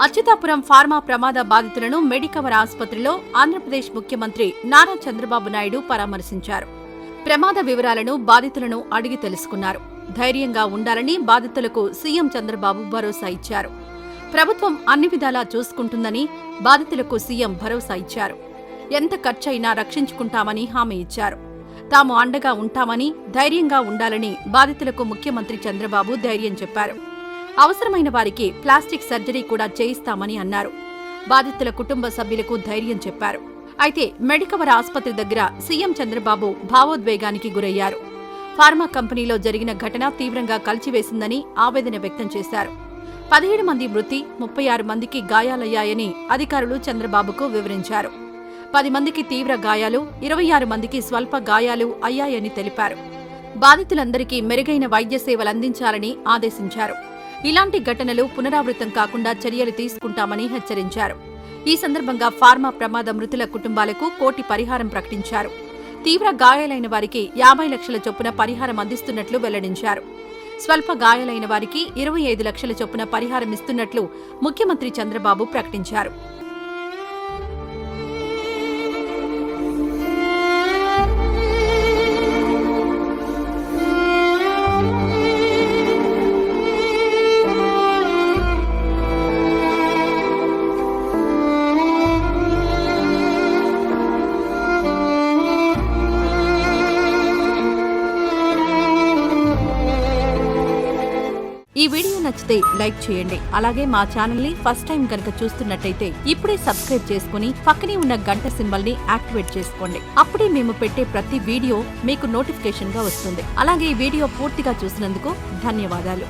Atchutapuram pharma ప్రమాద బాధితులను Medicover ఆసుపత్రిలో ఆంధ్రప్రదేశ్ ముఖ్యమంత్రి నారా చంద్రబాబు నాయుడు పరామర్శించారు. ప్రమాద వివరాలను బాధితులను అడిగి తెలుసుకున్నారు. ధైర్యంగా ఉండాలని బాధితులకు సీఎం చంద్రబాబు భరోసా ఇచ్చారు. ప్రభుత్వం అన్ని విధాలా చూసుకుంటుందని బాధితులకు సీఎం భరోసా ఇచ్చారు. ఎంత ఖర్చయినా రక్షించుకుంటామని హామీ ఇచ్చారు. తాము అండగా ఉంటామని, ధైర్యంగా ఉండాలని బాధితులకు ముఖ్యమంత్రి చంద్రబాబు ధైర్యం చెప్పారు. అవసరమైన వారికి ప్లాస్టిక్ సర్జరీ కూడా చేయిస్తామని అన్నారు. బాధితుల కుటుంబ సభ్యులకు ధైర్యం చెప్పారు. అయితే మెడికవర్ ఆసుపత్రి దగ్గర సీఎం చంద్రబాబు భావోద్వేగానికి గురయ్యారు. ఫార్మా కంపెనీలో జరిగిన ఘటన తీవ్రంగా కలిచివేసిందని ఆవేదన వ్యక్తం చేశారు. 17 మంది మృతి, 36 మందికి గాయాలయ్యాయని అధికారులు చంద్రబాబుకు వివరించారు. 10 మందికి తీవ్ర గాయాలు, 26 మందికి స్వల్ప గాయాలు అయ్యాయని తెలిపారు. బాధితులందరికీ మెరుగైన వైద్య సేవలందించాలని ఆదేశించారు. ఇలాంటి ఘటనలు పునరావృతం కాకుండా చర్యలు తీసుకుంటామని హెచ్చరించారు. ఈ సందర్భంగా ఫార్మా ప్రమాద మృతుల కుటుంబాలకు 1 కోటి పరిహారం ప్రకటించారు. తీవ్ర గాయాలైన వారికి 50 లక్షల చొప్పున పరిహారం అందిస్తున్నట్లు వెల్లడించారు. స్వల్ప గాయాలైన వారికి 25 లక్షల చొప్పున పరిహారం ఇస్తున్నట్లు ముఖ్యమంత్రి చంద్రబాబు ప్రకటించారు. ఈ వీడియో నచ్చితే లైక్ చేయండి. అలాగే మా ఛానల్ ని ఫస్ట్ టైం కనుక చూస్తున్నట్టయితే ఇప్పుడే సబ్స్క్రైబ్ చేసుకుని పక్కనే ఉన్న గంట సింబల్ ని యాక్టివేట్ చేసుకోండి. అప్పుడే మేము పెట్టే ప్రతి వీడియో మీకు నోటిఫికేషన్ గా వస్తుంది. అలాగే ఈ వీడియో పూర్తిగా చూసినందుకు ధన్యవాదాలు.